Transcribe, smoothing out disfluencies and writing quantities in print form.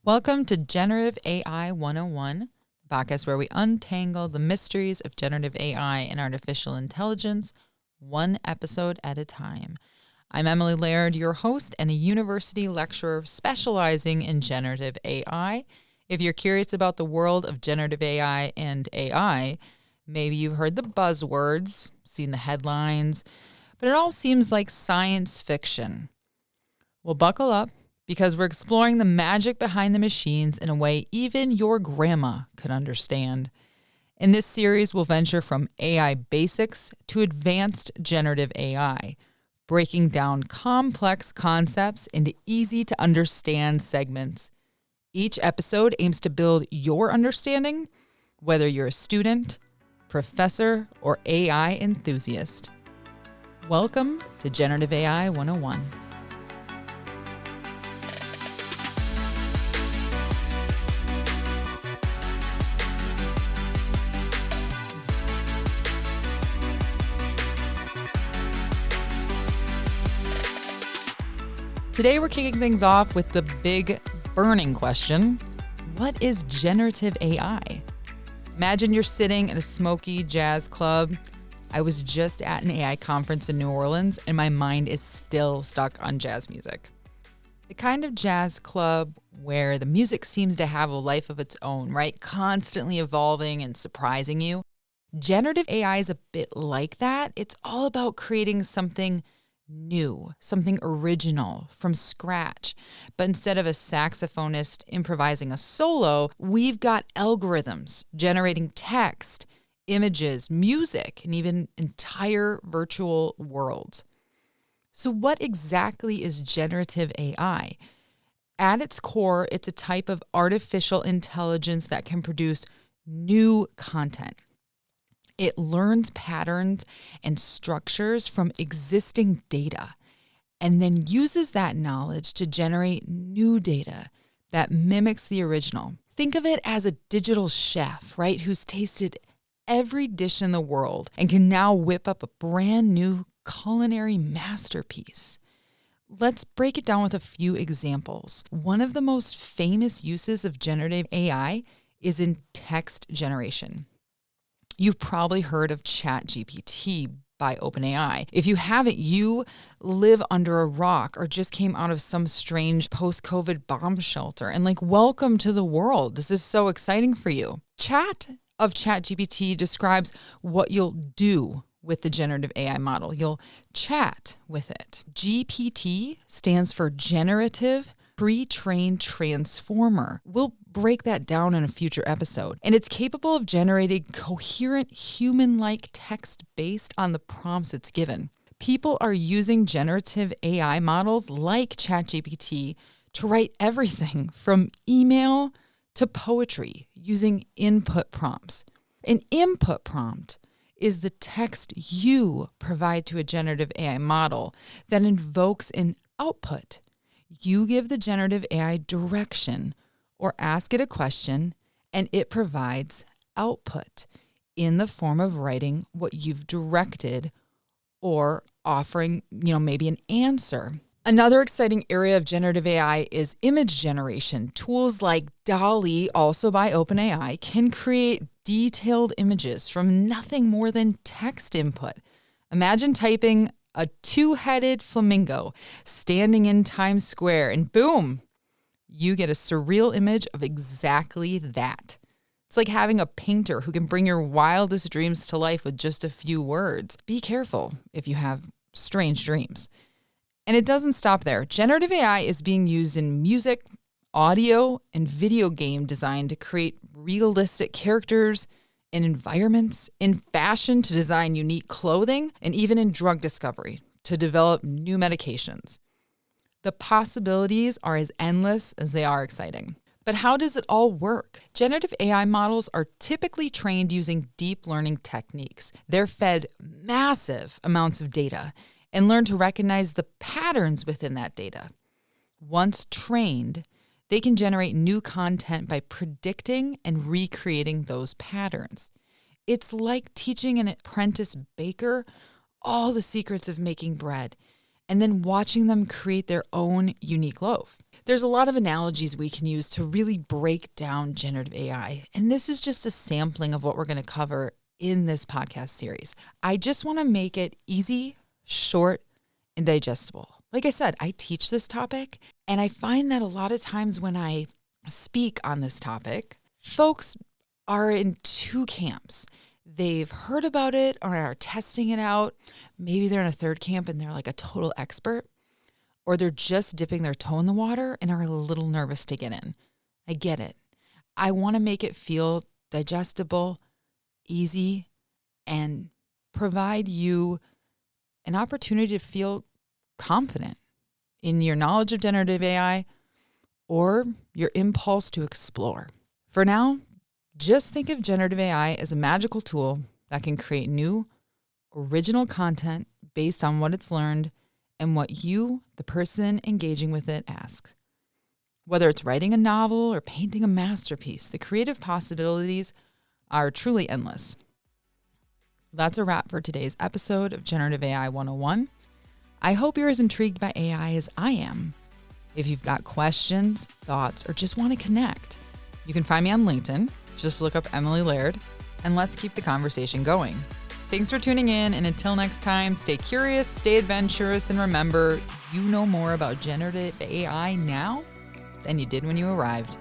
Welcome to Generative AI 101, the podcast where we untangle the mysteries of generative AI and artificial intelligence, one episode at a time. I'm Emily Laird, your host and a university lecturer specializing in generative AI. If you're curious about the world of generative AI and AI, maybe you've heard the buzzwords, seen the headlines, but it all seems like science fiction. Well, buckle up, because we're exploring the magic behind the machines in a way even your grandma could understand. In this series, we'll venture from AI basics to advanced generative AI, breaking down complex concepts into easy-to-understand segments. Each episode aims to build your understanding, whether you're a student, professor, or AI enthusiast. Welcome to Generative AI 101. Today, we're kicking things off with the big burning question: what is generative AI? Imagine you're sitting in a smoky jazz club. I was just at an AI conference in New Orleans, and my mind is still stuck on jazz music. The kind of jazz club where the music seems to have a life of its own, right? Constantly evolving and surprising you. Generative AI is a bit like that. It's all about creating something new, something original from scratch. But instead of a saxophonist improvising a solo, we've got algorithms generating text, images, music, and even entire virtual worlds. So what exactly is generative AI? At its core, it's a type of artificial intelligence that can produce new content. It learns patterns and structures from existing data and then uses that knowledge to generate new data that mimics the original. Think of it as a digital chef, right, who's tasted every dish in the world and can now whip up a brand new culinary masterpiece. Let's break it down with a few examples. One of the most famous uses of generative AI is in text generation. You've probably heard of ChatGPT by OpenAI. If you haven't, you live under a rock or just came out of some strange post-COVID bomb shelter. And welcome to the world. This is so exciting for you. ChatGPT describes what you'll do with the generative AI model. You'll chat with it. GPT stands for Generative Pre-trained Transformer. We'll break that down in a future episode. And it's capable of generating coherent human-like text based on the prompts it's given. People are using generative AI models like ChatGPT to write everything from email to poetry using input prompts. An input prompt is the text you provide to a generative AI model that invokes an output. You give the generative AI direction or ask it a question, and it provides output in the form of writing what you've directed or offering, maybe an answer. Another exciting area of generative AI is image generation. Tools like DALL-E, also by OpenAI, can create detailed images from nothing more than text input. Imagine typing a two-headed flamingo standing in Times Square, and boom, you get a surreal image of exactly that. It's like having a painter who can bring your wildest dreams to life with just a few words. Be careful if you have strange dreams. And it doesn't stop there. Generative AI is being used in music, audio, and video game design to create realistic characters in environments, in fashion to design unique clothing, and even in drug discovery to develop new medications. The possibilities are as endless as they are exciting. But how does it all work? Generative AI models are typically trained using deep learning techniques. They're fed massive amounts of data and learn to recognize the patterns within that data. Once trained, they can generate new content by predicting and recreating those patterns. It's like teaching an apprentice baker all the secrets of making bread. and then watching them create their own unique loaf. There's a lot of analogies we can use to really break down generative AI, and this is just a sampling of what we're going to cover in this podcast series. I just want to make it easy, short, and digestible. Like I said, I teach this topic, and I find that a lot of times when I speak on this topic, folks are in two camps. They've heard about it or are testing it out. Maybe they're in a third camp and they're like a total expert, or they're just dipping their toe in the water and are a little nervous to get in. I get it. I want to make it feel digestible, easy, and provide you an opportunity to feel confident in your knowledge of generative AI or your impulse to explore. For now, just think of generative AI as a magical tool that can create new, original content based on what it's learned and what you, the person engaging with it, asks. Whether it's writing a novel or painting a masterpiece, the creative possibilities are truly endless. That's a wrap for today's episode of Generative AI 101. I hope you're as intrigued by AI as I am. If you've got questions, thoughts, or just want to connect, you can find me on LinkedIn. Just look up Emily Laird, and let's keep the conversation going. Thanks for tuning in, and until next time, stay curious, stay adventurous, and remember, you know more about generative AI now than you did when you arrived.